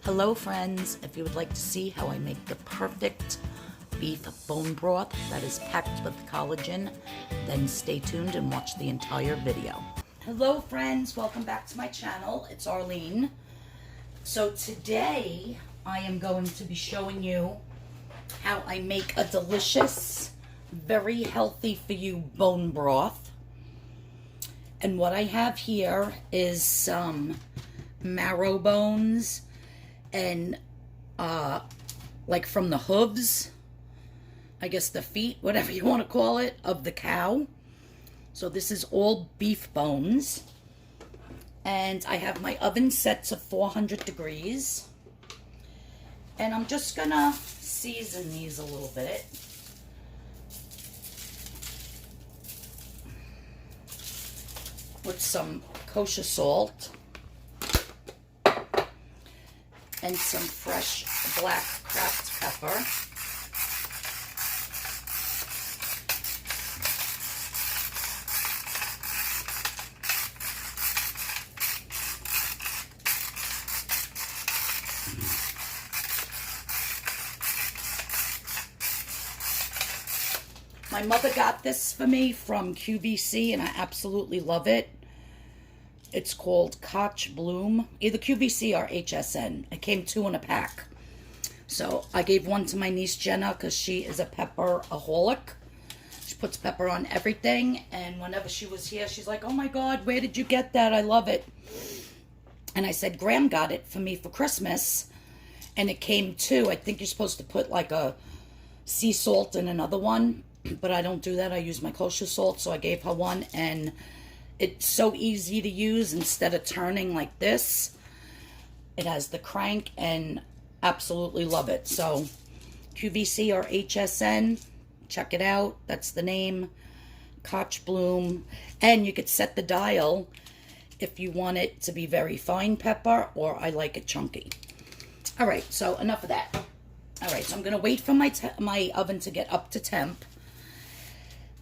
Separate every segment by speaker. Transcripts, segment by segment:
Speaker 1: Hello friends, if you would like to see how I make the perfect beef bone broth that is packed with collagen, then stay tuned and watch the entire video. Hello friends, welcome back to my channel. It's Arlene. So today I am going to be showing you how I make a delicious, very healthy for you bone broth. And what I have here is some marrow bones and like from the hooves, I guess the feet, whatever you want to call it, of the cow. So this is all beef bones. And I have my oven set to 400 degrees. And I'm just gonna season these a little bit. With some kosher salt. And some fresh black cracked pepper. My mother got this for me from QVC and I absolutely love it. It's called Koch Bloom, either QVC or HSN. It came 2 in a pack. So I gave one to my niece Jenna because she is a pepperaholic. She puts pepper on everything. And whenever she was here, she's like, oh my God, where did you get that? I love it. And I said, Graham got it for me for Christmas. And it came 2. I think you're supposed to put like a sea salt in another one. But I don't do that. I use my kosher salt. So I gave her one and it's so easy to use instead of turning like this. It has the crank and absolutely love it. So QVC or HSN, check it out. That's the name, Koch Bloom. And you could set the dial if you want it to be very fine pepper or I like it chunky. All right, so enough of that. All right, so I'm gonna wait for my oven to get up to temp.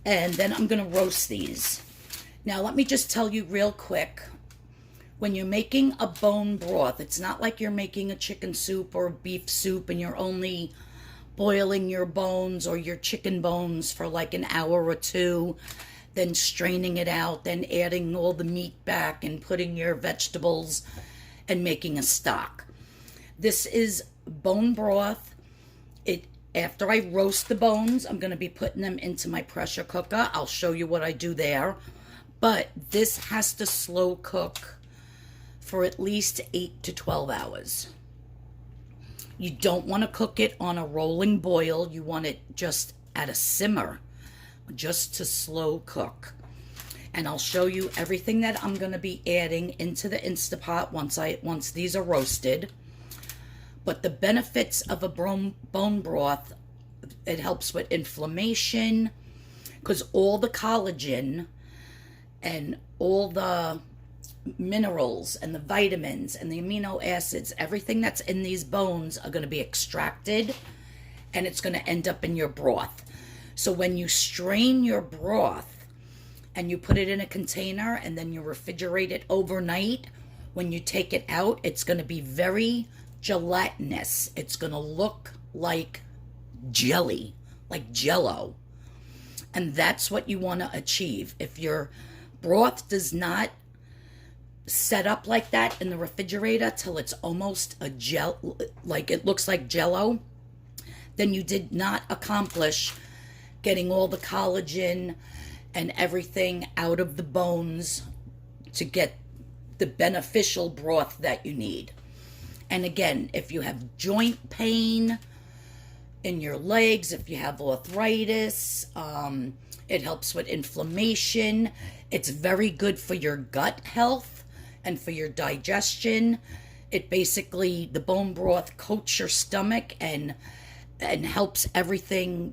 Speaker 1: And then I'm gonna roast these. Now, let me just tell you real quick, when you're making a bone broth, it's not like you're making a chicken soup or beef soup and you're only boiling your bones or your chicken bones for like an hour or 2, then straining it out, then adding all the meat back and putting your vegetables and making a stock. This is bone broth. After I roast the bones, I'm going to be putting them into my pressure cooker. I'll show you what I do there. But this has to slow cook for at least 8 to 12 hours. You don't want to cook it on a rolling boil. You want it just at a simmer, just to slow cook. And I'll show you everything that I'm going to be adding into the Instapot once these are roasted. But the benefits of a bone broth, it helps with inflammation because all the collagen and all the minerals and the vitamins and the amino acids, everything that's in these bones are going to be extracted and it's going to end up in your broth. So when you strain your broth and you put it in a container and then you refrigerate it overnight, when you take it out, it's going to be very gelatinous. It's going to look like jelly, like Jello. And that's what you want to achieve. If your broth does not set up like that in the refrigerator till it's almost a gel, like it looks like Jello, then you did not accomplish getting all the collagen and everything out of the bones to get the beneficial broth that you need. And again, if you have joint pain in your legs, if you have arthritis, it helps with inflammation. It's very good for your gut health and for your digestion. It basically, the bone broth coats your stomach and helps everything,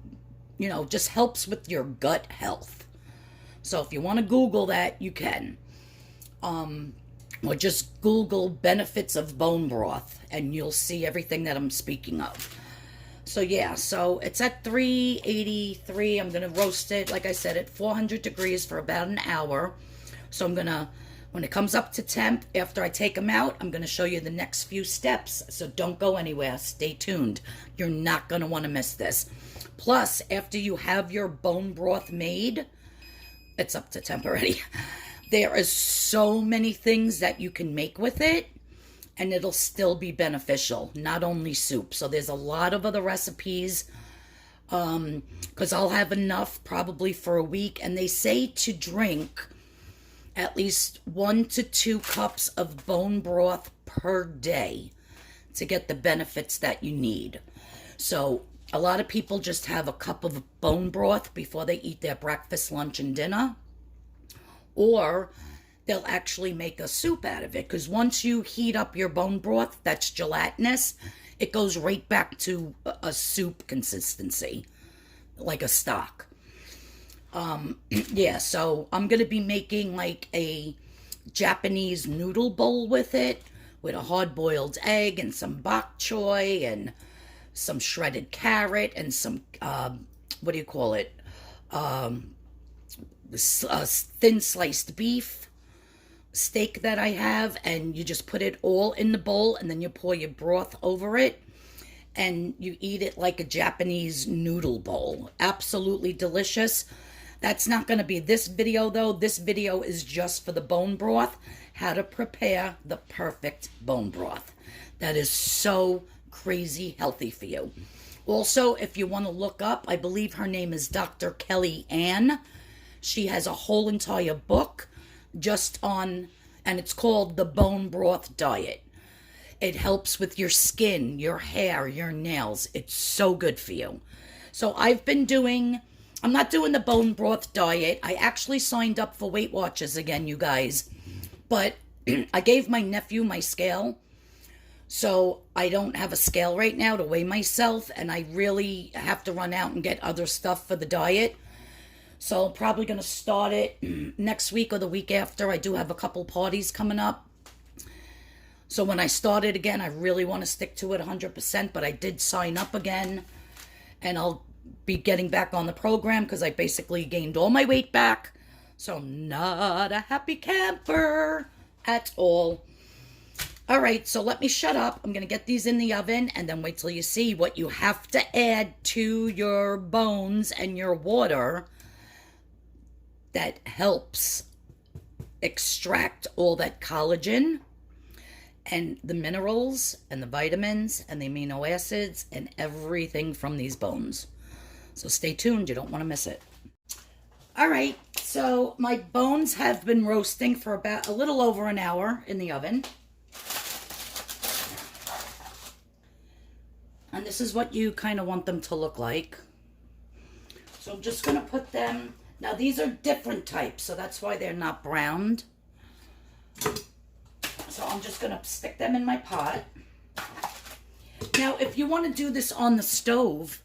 Speaker 1: you know, just helps with your gut health. So if you want to Google that, you can. Or just Google benefits of bone broth and you'll see everything that I'm speaking of. So yeah, so it's at 383. I'm going to roast it, like I said, at 400 degrees for about an hour. So I'm going to When it comes up to temp, after I take them out, I'm going to show you the next few steps. So don't go anywhere. Stay tuned. You're not going to want to miss this. Plus, after you have your bone broth made, it's up to temp already. There is so many things that you can make with it, and it'll still be beneficial, not only soup. So there's a lot of other recipes, because I'll have enough probably for a week. And they say to drink at least 1 to 2 cups of bone broth per day to get the benefits that you need. So a lot of people just have a cup of bone broth before they eat their breakfast, lunch, and dinner. Or they'll actually make a soup out of it, because once you heat up your bone broth that's gelatinous, it goes right back to a soup consistency, like a stock. Yeah, so I'm going to be making like a Japanese noodle bowl with it, with a hard-boiled egg and some bok choy and some shredded carrot and some, what do you call it, thin sliced beef steak that I have, and you just put it all in the bowl, and then you pour your broth over it, and you eat it like a Japanese noodle bowl. Absolutely delicious. That's not going to be this video, though. This video is just for the bone broth, how to prepare the perfect bone broth. That is so crazy healthy for you. Also, if you want to look up, I believe her name is Dr. Kelly Ann. She has a whole entire book just on, and it's called The Bone Broth Diet. It helps with your skin, your hair, your nails. It's so good for you. So I'm not doing the bone broth diet. I actually signed up for Weight Watchers again, you guys. But I gave my nephew my scale. So I don't have a scale right now to weigh myself. And I really have to run out and get other stuff for the diet. So I'm probably going to start it next week or the week after. I do have a couple parties coming up. So when I start it again, I really want to stick to it 100%. But I did sign up again. And I'll be getting back on the program because I basically gained all my weight back. So I'm not a happy camper at all. All right, so let me shut up. I'm going to get these in the oven and then wait till you see what you have to add to your bones and your water that helps extract all that collagen and the minerals and the vitamins and the amino acids and everything from these bones. So stay tuned. You don't want to miss it. All right, so my bones have been roasting for about a little over an hour in the oven. And this is what you kind of want them to look like. So I'm just going to put them. Now these are different types, so that's why they're not browned. So I'm just going to stick them in my pot. Now if you want to do this on the stove,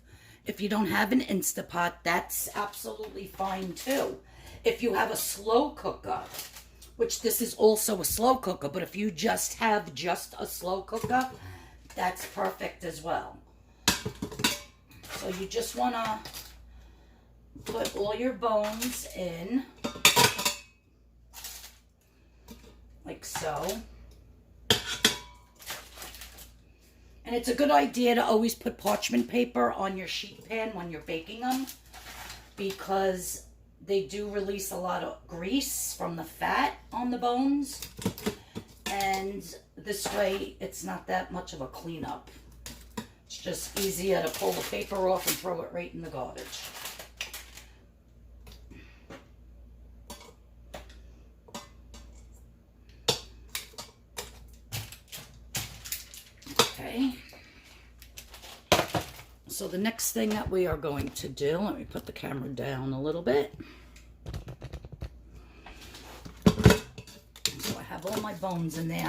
Speaker 1: if you don't have an Instapot, that's absolutely fine too. If you have a slow cooker, which this is also a slow cooker, but if you just have just a slow cooker, that's perfect as well. So you just want to put all your bones in, like so. And it's a good idea to always put parchment paper on your sheet pan when you're baking them, because they do release a lot of grease from the fat on the bones. And this way, it's not that much of a cleanup. It's just easier to pull the paper off and throw it right in the garbage. Okay. So the next thing that we are going to do, let me put the camera down a little bit. So I have all my bones in there.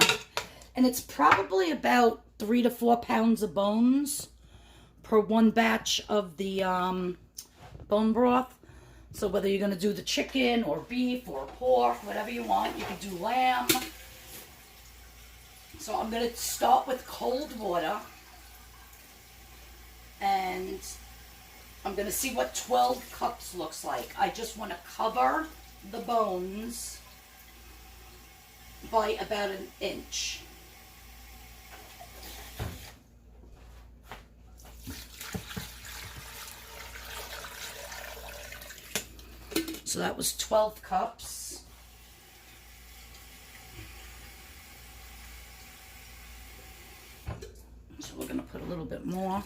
Speaker 1: And it's probably about 3 to 4 pounds of bones per one batch of the bone broth. So whether you're going to do the chicken or beef or pork, whatever you want, you can do lamb. So I'm going to start with cold water. And I'm going to see what 12 cups looks like. I just want to cover the bones by about an inch. So that was 12 cups. So we're going to put a little bit more.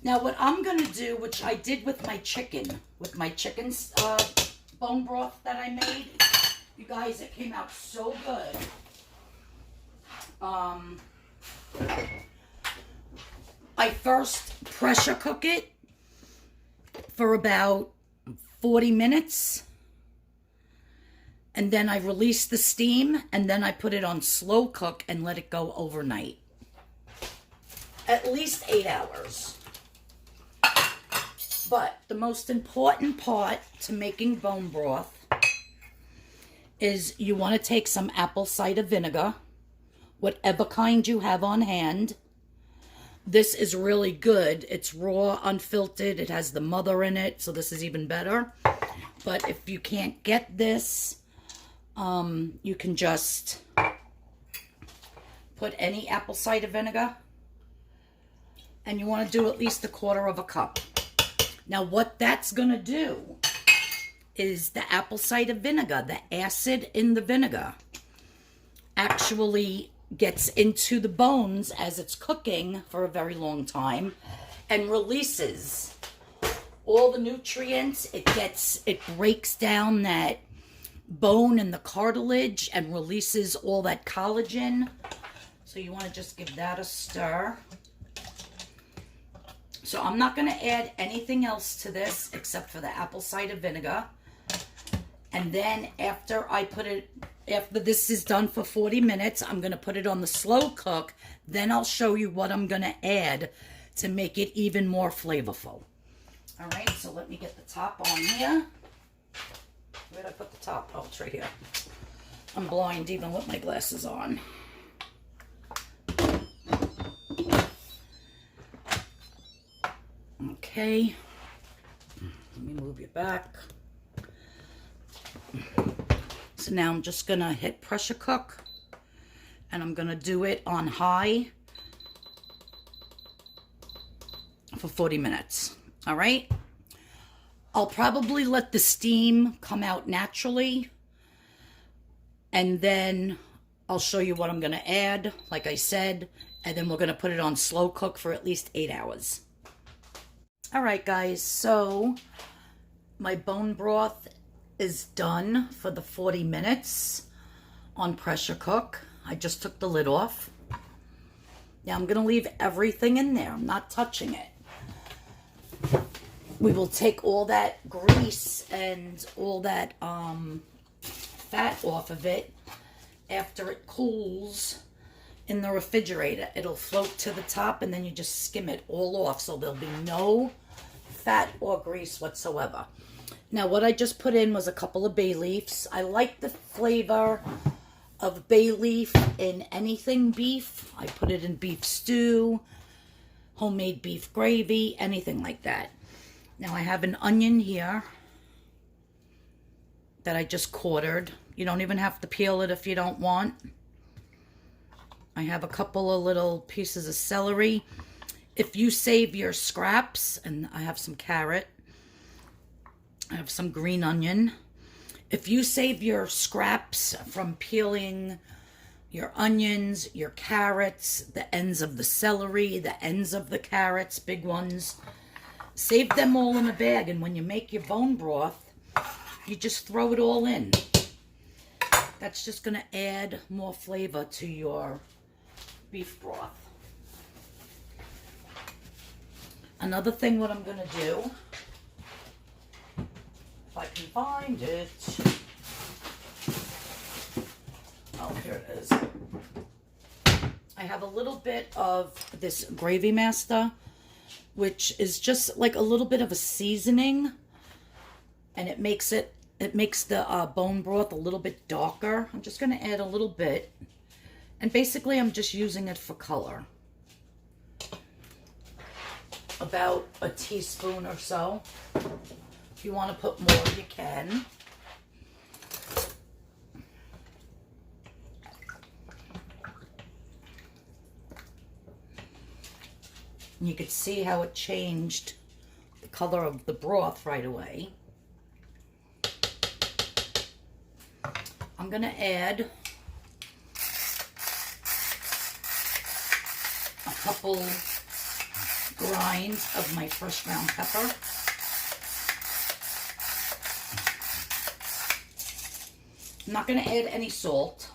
Speaker 1: Now what I'm going to do, which I did with my chicken's bone broth that I made, you guys, it came out so good. I first pressure cook it for about 40 minutes. And then I release the steam, and then I put it on slow cook and let it go overnight. At least 8 hours. But the most important part to making bone broth is you want to take some apple cider vinegar, whatever kind you have on hand. This is really good. It's raw, unfiltered. It has the mother in it, so this is even better. But if you can't get this, you can just put any apple cider vinegar. And you want to do at least 1/4 cup. Now what that's going to do is the apple cider vinegar, the acid in the vinegar, actually gets into the bones as it's cooking for a very long time and releases all the nutrients. It breaks down that bone and the cartilage and releases all that collagen. So you want to just give that a stir. So I'm not going to add anything else to this except for the apple cider vinegar. And then after this is done for 40 minutes, I'm going to put it on the slow cook. Then I'll show you what I'm going to add to make it even more flavorful. All right, so let me get the top on here. Where did I put the top? Oh, it's right here. I'm blind even with my glasses on. Okay. Let me move you back. So now I'm just going to hit pressure cook, and I'm going to do it on high for 40 minutes. All right. I'll probably let the steam come out naturally, and then I'll show you what I'm going to add, like I said, and then we're going to put it on slow cook for at least 8 hours. All right, guys, so my bone broth is done for the 40 minutes on pressure cook. I just took the lid off. Now I'm going to leave everything in there. I'm not touching it. We will take all that grease and all that fat off of it after it cools in the refrigerator. It'll float to the top, and then you just skim it all off, so there'll be no fat or grease whatsoever. Now what I just put in was a couple of bay leaves. I like the flavor of bay leaf in anything beef. I put it in beef stew, homemade beef gravy, anything like that. Now I have an onion here that I just quartered. You don't even have to peel it if you don't want. I have a couple of little pieces of celery. If you save your scraps, and I have some carrot, I have some green onion. If you save your scraps from peeling your onions, your carrots, the ends of the celery, the ends of the carrots, big ones, save them all in a bag, and when you make your bone broth, you just throw it all in. That's just going to add more flavor to your beef broth. Another thing what I'm going to do, if I can find it. Oh, here it is. I have a little bit of this Gravy Master, which is just like a little bit of a seasoning, and it makes the bone broth a little bit darker. I'm just going to add a little bit, and basically I'm just using it for color. About a teaspoon or so. If you want to put more, you can. And you could see how it changed the color of the broth right away. I'm going to add a couple grinds of my fresh ground pepper. I'm not going to add any salt.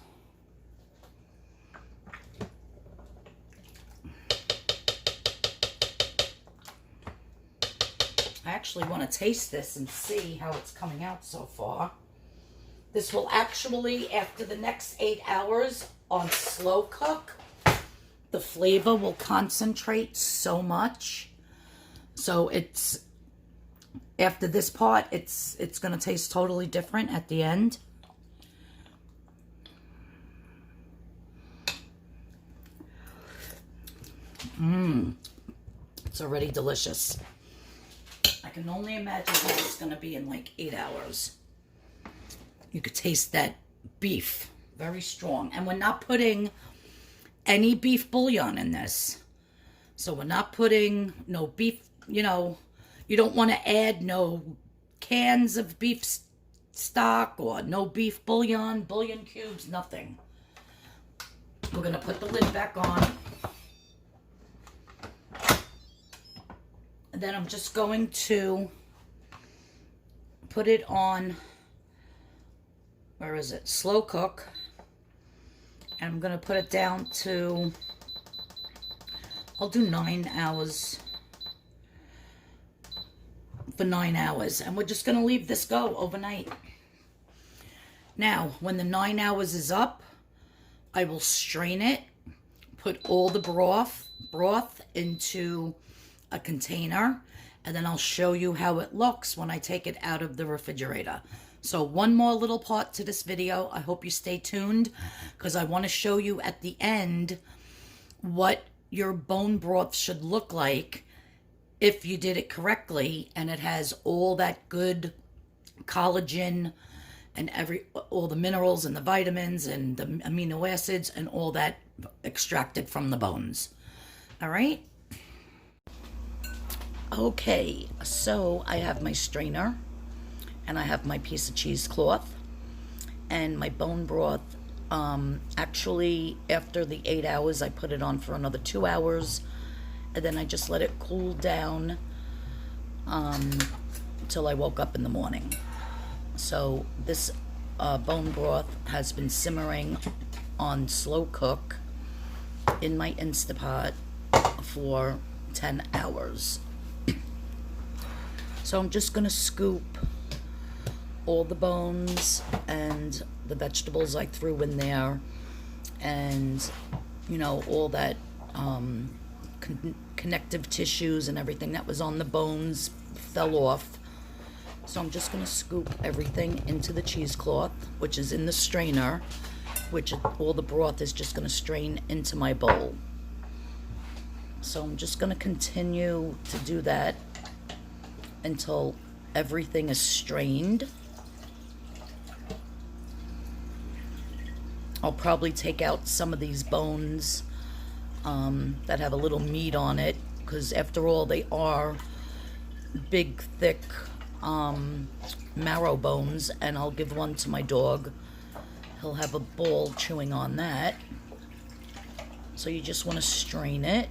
Speaker 1: I actually want to taste this and see how it's coming out so far. This will actually, after the next 8 hours on slow cook, the flavor will concentrate so much. So it's, after this part, it's going to taste totally different at the end. It's already delicious. I can only imagine how it's going to be in like 8 hours. You could taste that beef, very strong. And we're not putting any beef bouillon in this. So we're not putting no beef, you know, you don't want to add no cans of beef stock or no beef bouillon cubes, nothing. We're going to put the lid back on. And then I'm just going to put it on, where is it? Slow cook. And I'm going to put it down to, I'll do 9 hours. For 9 hours. And we're just going to leave this go overnight. Now, when the 9 hours is up, I will strain it, put all the broth into a container, and then I'll show you how it looks when I take it out of the refrigerator. So one more little part to this video. I hope you stay tuned, because I want to show you at the end what your bone broth should look like if you did it correctly, and it has all that good collagen and all the minerals and the vitamins and the amino acids and all that extracted from the bones. All right. Okay, so I have my strainer, and I have my piece of cheesecloth, and my bone broth. Actually, after the 8 hours, I put it on for another 2 hours, and then I just let it cool down till I woke up in the morning. So this bone broth has been simmering on slow cook in my Instapot for 10 hours. So I'm just going to scoop all the bones and the vegetables I threw in there, and, you know, all that connective tissues and everything that was on the bones fell off. So I'm just going to scoop everything into the cheesecloth, which is in the strainer, which all the broth is just going to strain into my bowl. So I'm just going to continue to do that until everything is strained. I'll probably take out some of these bones that have a little meat on it, because after all, they are big, thick marrow bones, and I'll give one to my dog. He'll have a ball chewing on that. So you just want to strain it.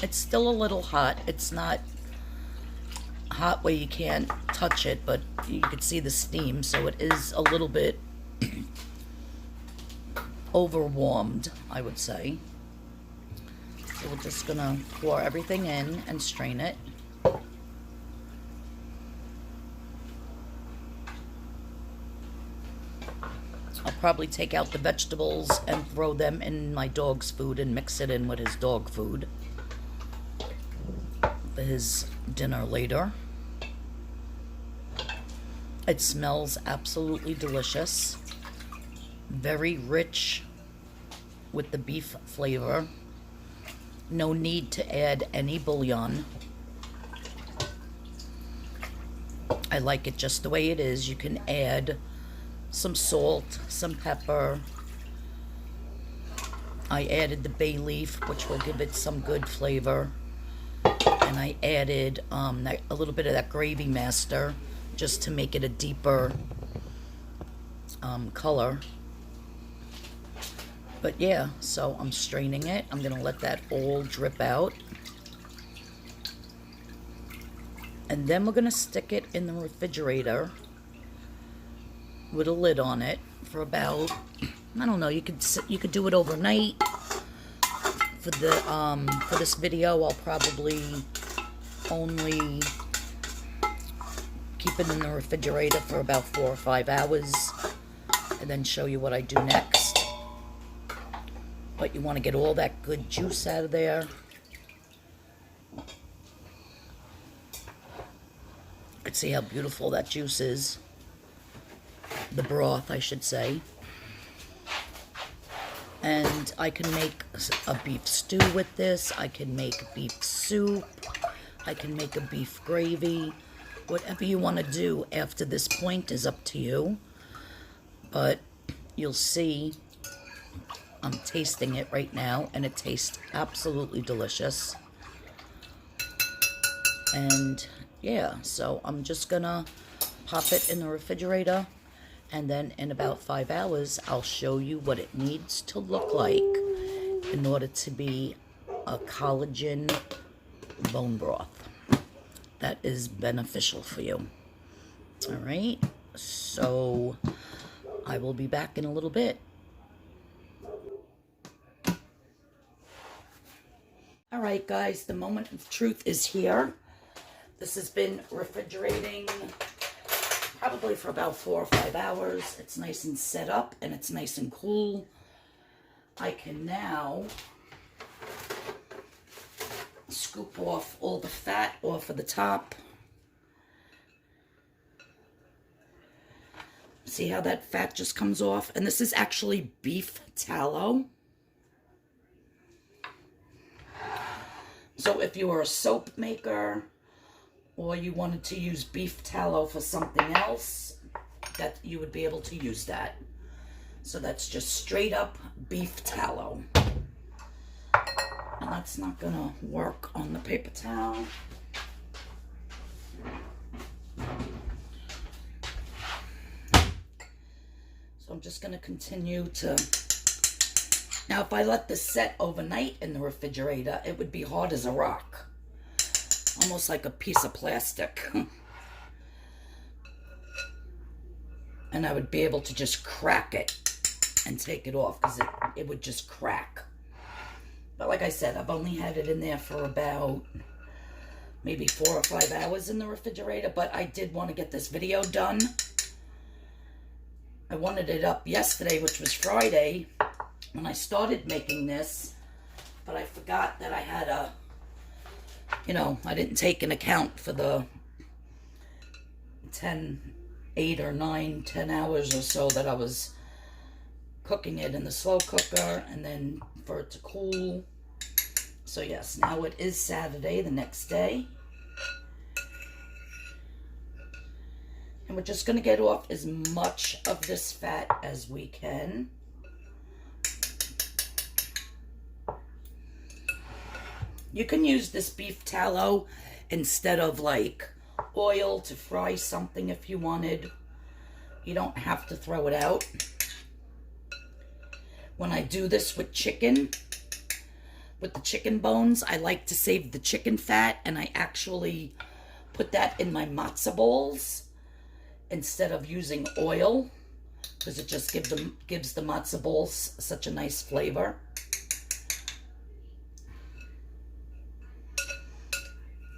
Speaker 1: It's still a little hot. It's not hot where you can't touch it, but you can see the steam, so it is a little bit overwarmed, I would say. So we're just gonna pour everything in and strain it. I'll probably take out the vegetables and throw them in my dog's food and mix it in with his dog food for his dinner later. It smells absolutely delicious. Very rich with the beef flavor. No need to add any bouillon. I like it just the way it is. You can add some salt, some pepper. I added the bay leaf, which will give it some good flavor. And I added a little bit of that gravy master just to make it a deeper color. But yeah, so I'm straining it. I'm gonna let that all drip out. And then we're gonna stick it in the refrigerator with a lid on it for about, I don't know, you could do it overnight. For this video, I'll probably only keep it in the refrigerator for about 4 or 5 hours and then show you what I do next. But you want to get all that good juice out of there. You can see how beautiful that juice is. The broth, I should say. And I can make a beef stew with this. I can make beef soup. I can make a beef gravy. Whatever you want to do after this point is up to you. But you'll see I'm tasting it right now, and it tastes absolutely delicious. And yeah, so I'm just gonna pop it in the refrigerator, and then in about 5 hours I'll show you what it needs to look like in order to be a collagen bone broth that is beneficial for you. All right, so I will be back in a little bit. All right, guys, the moment of truth is here. This has been refrigerating probably for about 4 or 5 hours. It's nice and set up, and it's nice and cool. I can now scoop off all the fat off of the top. See how that fat just comes off? And this is actually beef tallow. So if you were a soap maker, or you wanted to use beef tallow for something else, that you would be able to use that. So that's just straight up beef tallow. And that's not gonna work on the paper towel. So I'm just gonna continue to, now if I let this set overnight in the refrigerator, it would be hard as a rock. Almost like a piece of plastic. And I would be able to just crack it and take it off, because it would just crack. But like I said, I've only had it in there for about maybe 4 or 5 hours in the refrigerator, but I did want to get this video done. I wanted it up yesterday, which was Friday, when I started making this, but I forgot that I had a, I didn't take an account for the 8 or 9, 10 hours or so that I was cooking it in the slow cooker, and then for it to cool. So yes, now it is Saturday, the next day. And we're just going to get off as much of this fat as we can. You can use this beef tallow instead of like oil to fry something if you wanted. You don't have to throw it out. When I do this with chicken, with the chicken bones, I like to save the chicken fat, and I actually put that in my matzo balls instead of using oil, because it just gives the matzo balls such a nice flavor.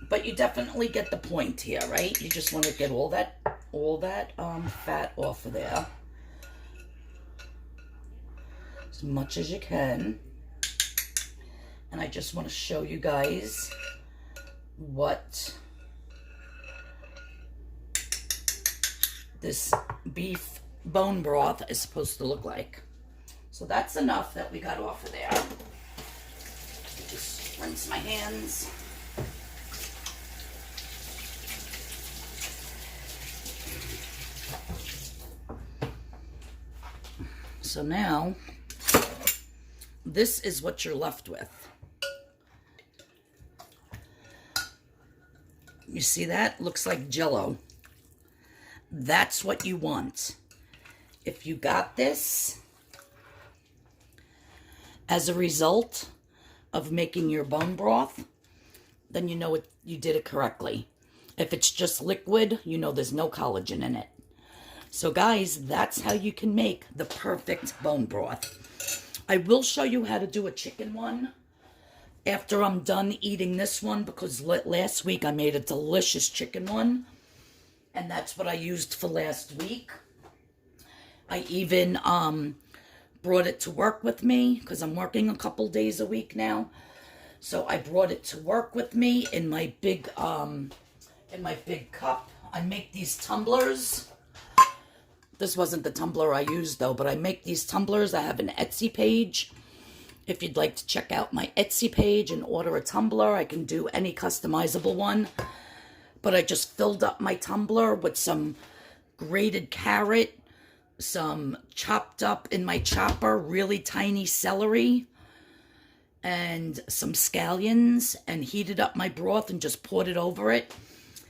Speaker 1: But you definitely get the point here, right? You just want to get all that fat off of there as much as you can. And I just want to show you guys what this beef bone broth is supposed to look like. So that's enough that we got off of there. Just rinse my hands. So now, this is what you're left with. You see that? Looks like Jell-O. That's what you want. If you got this as a result of making your bone broth, then you know you did it correctly. If it's just liquid, you know there's no collagen in it. So guys, that's how you can make the perfect bone broth. I will show you how to do a chicken one after I'm done eating this one, because last week I made a delicious chicken one, and that's what I used for last week. I even brought it to work with me, because I'm working a couple days a week now. So I brought it to work with me in my big cup. I make these tumblers. This wasn't the tumbler I used though, but I make these tumblers. I have an Etsy page. If you'd like to check out my Etsy page and order a tumbler, I can do any customizable one. But I just filled up my tumbler with some grated carrot, some chopped up in my chopper, really tiny celery, and some scallions, and heated up my broth and just poured it over it.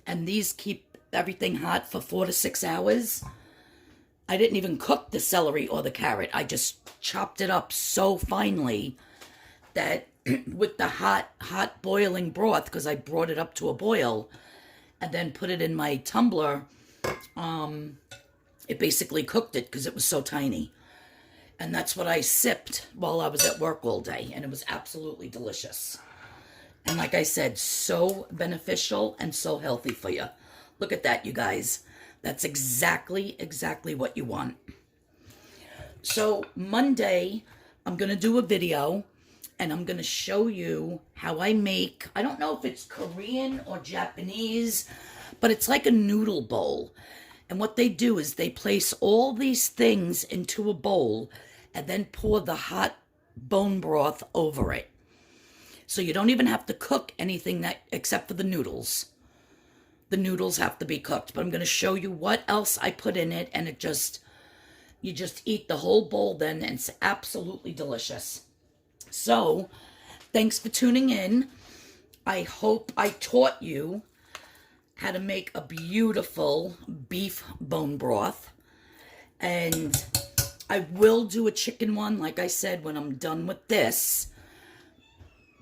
Speaker 1: And these keep everything hot for 4 to 6 hours. I didn't even cook the celery or the carrot. I just chopped it up so finely that with the hot boiling broth, because I brought it up to a boil and then put it in my tumbler, it basically cooked it because it was so tiny. And that's what I sipped while I was at work all day, and it was absolutely delicious. And like I said, so beneficial and so healthy for you. Look at that, you guys. That's exactly what you want. So Monday, I'm going to do a video, and I'm going to show you how I make, I don't know if it's Korean or Japanese, but it's like a noodle bowl. And what they do is they place all these things into a bowl and then pour the hot bone broth over it. So you don't even have to cook anything except for the noodles. The noodles have to be cooked, but I'm going to show you what else I put in it, and you just eat the whole bowl then, and it's absolutely delicious. So, thanks for tuning in. I hope I taught you how to make a beautiful beef bone broth, and I will do a chicken one, like I said, when I'm done with this,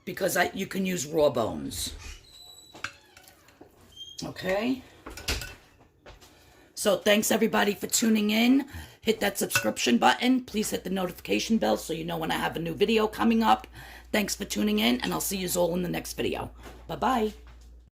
Speaker 1: because you can use raw bones. Okay, so thanks everybody for tuning in. Hit that subscription button. Please hit the notification bell so you know when I have a new video coming up. Thanks for tuning in, and I'll see you all in the next video. Bye-bye.